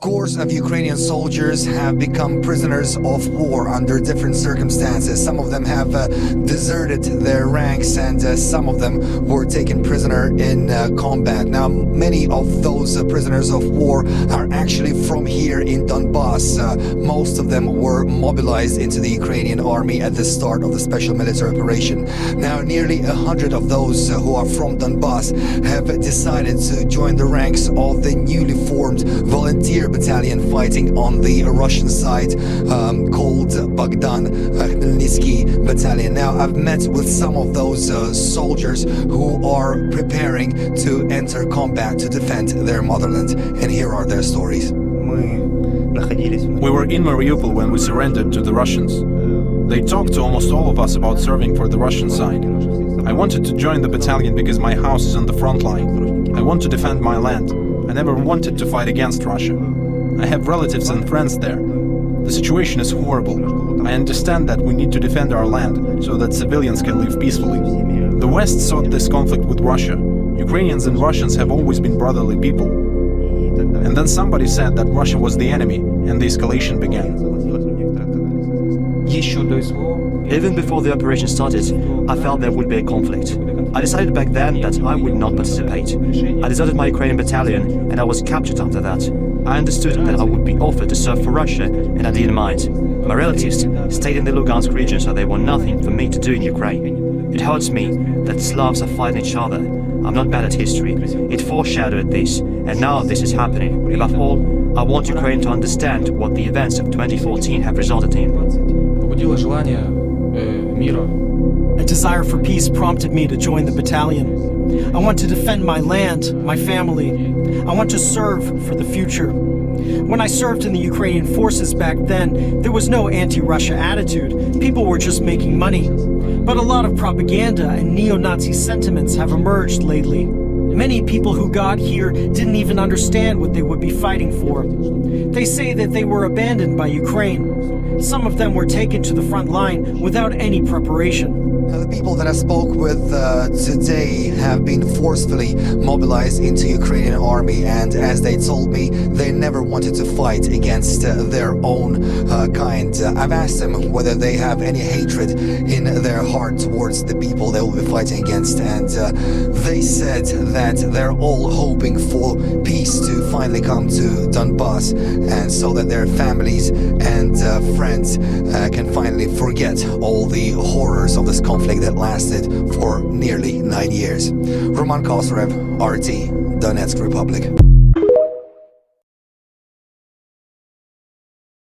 Scores of Ukrainian soldiers have become prisoners of war under different circumstances. Some of them have deserted their ranks, and some of them were taken prisoner in combat. Now, many of those prisoners of war are actually from here in Donbass. Most of them were mobilized into the Ukrainian army at the start of the special military operation. Now, nearly 100 of those who are from Donbass have decided to join the ranks of the newly formed volunteer battalion fighting on the Russian side, called Bogdan Khmelnytsky Battalion. Now, I've met with some of those soldiers who are preparing to enter combat to defend their motherland, and here are their stories. We were in Mariupol when we surrendered to the Russians. They talked to almost all of us about serving for the Russian side. I wanted to join the battalion because my house is on the front line. I want to defend my land. I never wanted to fight against Russia. I have relatives and friends there. The situation is horrible. I understand that we need to defend our land so that civilians can live peacefully. The West sought this conflict with Russia. Ukrainians and Russians have always been brotherly people. And then somebody said that Russia was the enemy, and the escalation began. Even before the operation started, I felt there would be a conflict. I decided back then that I would not participate. I deserted my Ukrainian battalion, and I was captured after that. I understood that I would be offered to serve for Russia, and I didn't mind. My relatives stayed in the Lugansk region, so there was nothing for me to do in Ukraine. It hurts me that Slavs are fighting each other. I'm not bad at history. It foreshadowed this, and now this is happening. Above all, I want Ukraine to understand what the events of 2014 have resulted in. A desire for peace prompted me to join the battalion. I want to defend my land, my family. I want to serve for the future. When I served in the Ukrainian forces back then, there was no anti-Russia attitude. People were just making money. But a lot of propaganda and neo-Nazi sentiments have emerged lately. Many people who got here didn't even understand what they would be fighting for. They say that they were abandoned by Ukraine. Some of them were taken to the front line without any preparation. The people that I spoke with today have been forcefully mobilized into Ukrainian army, and as they told me, they never wanted to fight against their own kind. I've asked them whether they have any hatred in their heart towards the people they will be fighting against, and they said that they're all hoping for peace to finally come to Donbass, and so that their families and friends can finally forget all the horrors of this conflict that lasted for nearly 9 years. Roman Kosarev, RT, Donetsk Republic.